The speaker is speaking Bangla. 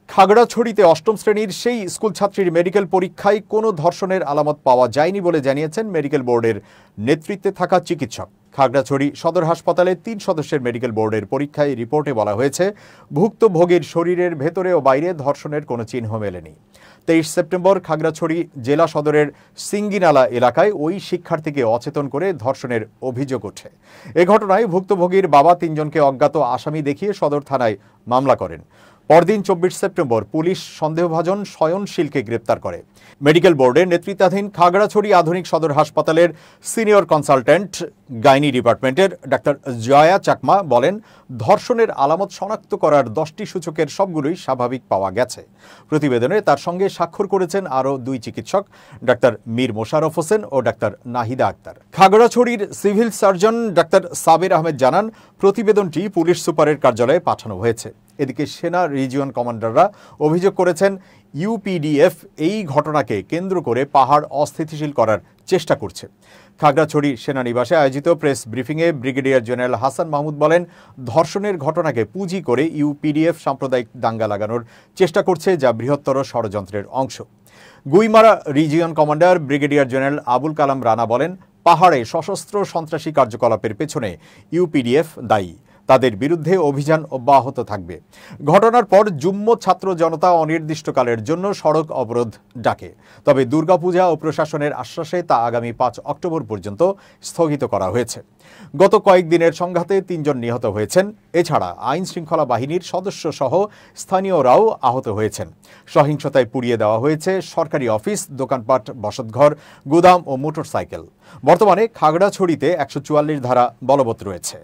খাগড়াছড়িতে অষ্টম শ্রেণীর সেই স্কুল ছাত্রীর মেডিকেল পরীক্ষায় কোনো ধর্ষণের আলামত পাওয়া যায়নি বলে জানিয়েছেন মেডিকেল বোর্ডের নেতৃত্বে থাকা চিকিৎসক। খাগড়াছড়ি সদর হাসপাতালে ৩ সদস্যের মেডিকেল বোর্ডের পরীক্ষায় রিপোর্টে বলা হয়েছে, ভুক্তভোগীর শরীরের ভেতরে ও বাইরে ধর্ষণের কোনো চিহ্ন মেলেনি। ২৩ সেপ্টেম্বর খাগড়াছড়ি জেলা সদরের সিঙ্গিনালা এলাকায় ওই শিক্ষার্থীকে অচেতন করে ধর্ষণের অভিযোগ ওঠে। এ ঘটনায় ভুক্তভোগীর বাবা ৩ জনকে অজ্ঞাত আসামি দেখিয়ে সদর থানায় মামলা করেন। পরদিন ২৪ সেপ্টেম্বর পুলিশ সন্দেহভাজন শয়নশীলকে গ্রেপ্তার করে। মেডিকেল বোর্ডের নেতৃত্বাধীন খাগড়াছড়ি আধুনিক সদর হাসপাতালের সিনিয়র কনসালটেন্ট গাইনি ডিপার্টমেন্টের ডাক্তার জয়া চাকমা বলেন, ধর্ষণের আলামত শনাক্ত করার 10টি সূচকের সবগুলোই স্বাভাবিক পাওয়া গেছে। প্রতিবেদনে তার সঙ্গে স্বাক্ষর করেছেন আরও 2 চিকিৎসক, ডাক্তার মীর মোশাররফ হোসেন ও ডাক্তার নাহিদা আক্তার। খাগড়াছড়ির civil surgeon doctor Sabir Ahmed জানান, প্রতিবেদনটি পুলিশ সুপারের কার্যালয়ে পাঠানো হয়েছে। এদিকে সেনা রিজিয়ন কমান্ডাররা অভিযোগ করেছেন, ইউপিডিএফ এই ঘটনাকে কেন্দ্র করে পাহাড় অস্থিতিশীল করার চেষ্টা করছে। খাগড়াছড়ি সেনানিবাসে আয়োজিত প্রেস ব্রিফিংয়ে ব্রিগেডিয়ার জেনারেল হাসান মাহমুদ বলেন, ধর্ষণের ঘটনাকে পুঁজি করে ইউপিডিএফ সাম্প্রদায়িক দাঙ্গা লাগানোর চেষ্টা করছে, যা বৃহত্তর ষড়যন্ত্রের অংশ। Guimara region commander brigadier general Abul Kalam Rana বলেন, পাহাড়ে সশস্ত্র সন্ত্রাসী কার্যকলাপের পেছনে ইউপিডিএফ দায়ী। তাদের বিরুদ্ধে অভিযান অব্যাহত থাকবে। ঘটনার পর যুম্ম ছাত্র জনতা অনির্দিষ্টকালের জন্য সড়ক অবরোধ ডাকে। তবে দুর্গাপূজা ও প্রশাসনের আশ্বাসে তা আগামী 5 অক্টোবর পর্যন্ত স্থগিত করা হয়েছে। গত কয়েকদিনের সংঘাতে 3 জন নিহত হয়েছেন। এছাড়া আইন শৃঙ্খলা বাহিনীর সদস্য সহ স্থানীয়রাও আহত হয়েছেন। সহিংসতায় পুড়িয়ে দেওয়া হয়েছে সরকারি অফিস, দোকানপাট, বসতঘর, গুদাম ও মোটরসাইকেল। বর্তমানে খাগড়াছড়িতে 144 ধারা বলবৎ রয়েছে।